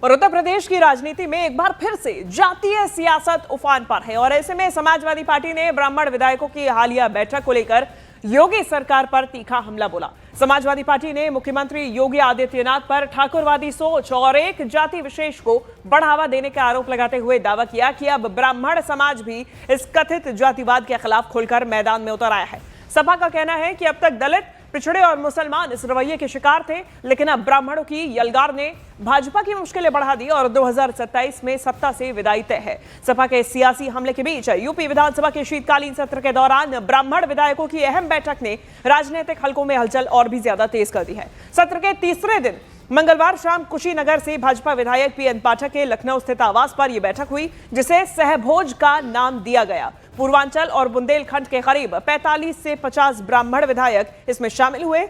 और उत्तर प्रदेश की राजनीति में एक बार फिर से जातीय सियासत उफान पर है और ऐसे में समाजवादी पार्टी ने ब्राह्मण विधायकों की हालिया बैठक को लेकर योगी सरकार पर तीखा हमला बोला। समाजवादी पार्टी ने मुख्यमंत्री योगी आदित्यनाथ पर ठाकुरवादी सोच और एक जाति विशेष को बढ़ावा देने का आरोप लगाते हुए दावा किया कि अब ब्राह्मण समाज भी इस कथित जातिवाद के खिलाफ खुलकर मैदान में उतर आया है। सपा का कहना है कि अब तक दलित, पिछड़े और मुसलमान इस रवैये के शिकार थे, लेकिन अब ब्राह्मणों की यलगार ने भाजपा की मुश्किलें बढ़ा दी और 2027 में सत्ता से विदाई तय है। सपा के सियासी हमले के बीच यूपी विधानसभा के शीतकालीन सत्र के दौरान ब्राह्मण विधायकों की अहम बैठक ने राजनीतिक हलकों में हलचल और भी ज्यादा तेज कर दी है। सत्र के तीसरे दिन मंगलवार शाम कुशीनगर से भाजपा विधायक पीएन पाठक के लखनऊ स्थित आवास पर यह बैठक हुई, जिसे सहभोज का नाम दिया गया। पूर्वांचल और बुंदेलखंड के करीब 45 से 50 ब्राह्मण विधायक इसमें शामिल हुए।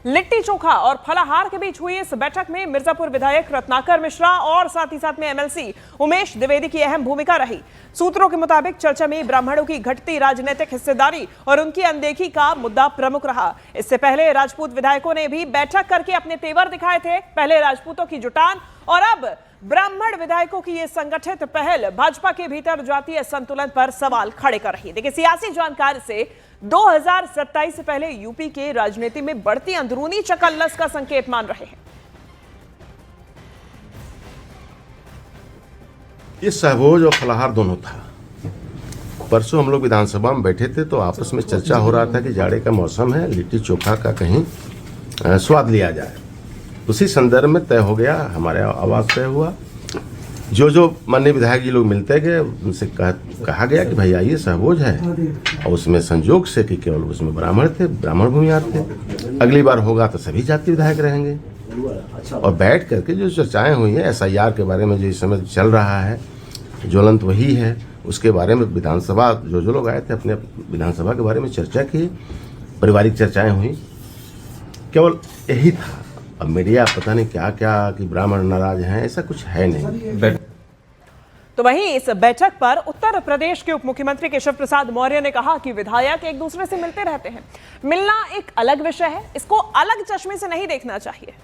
लिट्टी चोखा और फलाहार के बीच हुई इस बैठक में मिर्जापुर विधायक रत्नाकर मिश्रा और साथ ही साथ में एमएलसी उमेश द्विवेदी की अहम भूमिका रही। सूत्रों के मुताबिक चर्चा में ब्राह्मणों की घटती राजनीतिक हिस्सेदारी और उनकी अनदेखी का मुद्दा प्रमुख रहा। इससे पहले राजपूत विधायकों ने भी बैठक करके अपने तेवर दिखाए थे। पहले राजपूतों की जुटान और अब ब्राह्मण विधायकों की ये संगठित पहल भाजपा के भीतर जातीय संतुलन पर सवाल खड़े कर रही है। देखिए, सियासी जानकारी से 2027 से पहले यूपी के राजनीति में बढ़ती अंदरूनी चकल्लस का संकेत मान रहे हैं। ये सहभोज और फलाहार दोनों था। परसों हम लोग विधानसभा में बैठे थे तो आपस में चर्चा हो रहा था कि जाड़े का मौसम है, लिट्टी चोखा का कहीं स्वाद लिया जाए। उसी संदर्भ में तय हो गया, हमारे आवाज तय हुआ। जो माननीय विधायक जी लोग मिलते गए उनसे कहा गया कि भाई आइए, सहभोज है। और उसमें संजोग से कि केवल उसमें ब्राह्मण थे, ब्राह्मण भूमिहार थे। अगली बार होगा तो सभी जाति विधायक रहेंगे। और बैठ करके जो चर्चाएं हुई हैं SIR के बारे में, जो इस समय चल रहा है, ज्वलंत वही है, उसके बारे में विधानसभा जो लोग आए थे अपने विधानसभा के बारे में चर्चा की, पारिवारिक चर्चाएं हुई, केवल यही था। अब मीडिया पता नहीं क्या क्या कि ब्राह्मण नाराज हैं, ऐसा कुछ है नहीं। तो वहीं इस बैठक पर उत्तर प्रदेश के उप मुख्यमंत्री केशव प्रसाद मौर्य ने कहा कि विधायक एक दूसरे से मिलते रहते हैं, मिलना एक अलग विषय है, इसको अलग चश्मे से नहीं देखना चाहिए।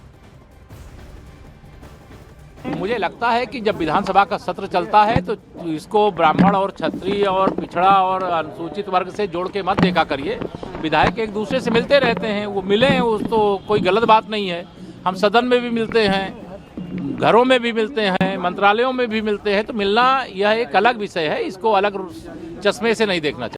मुझे लगता है कि जब विधानसभा का सत्र चलता है तो इसको ब्राह्मण और क्षत्रिय और पिछड़ा और अनुसूचित वर्ग से जोड़ के मत देखा करिए। विधायक एक दूसरे से मिलते रहते हैं, वो मिले हैं, उस तो कोई गलत बात नहीं है। हम सदन में भी मिलते हैं, घरों में भी मिलते हैं, मंत्रालयों में भी मिलते हैं। तो मिलना यह एक अलग विषय है, इसको अलग चश्मे से नहीं देखना चाहिए।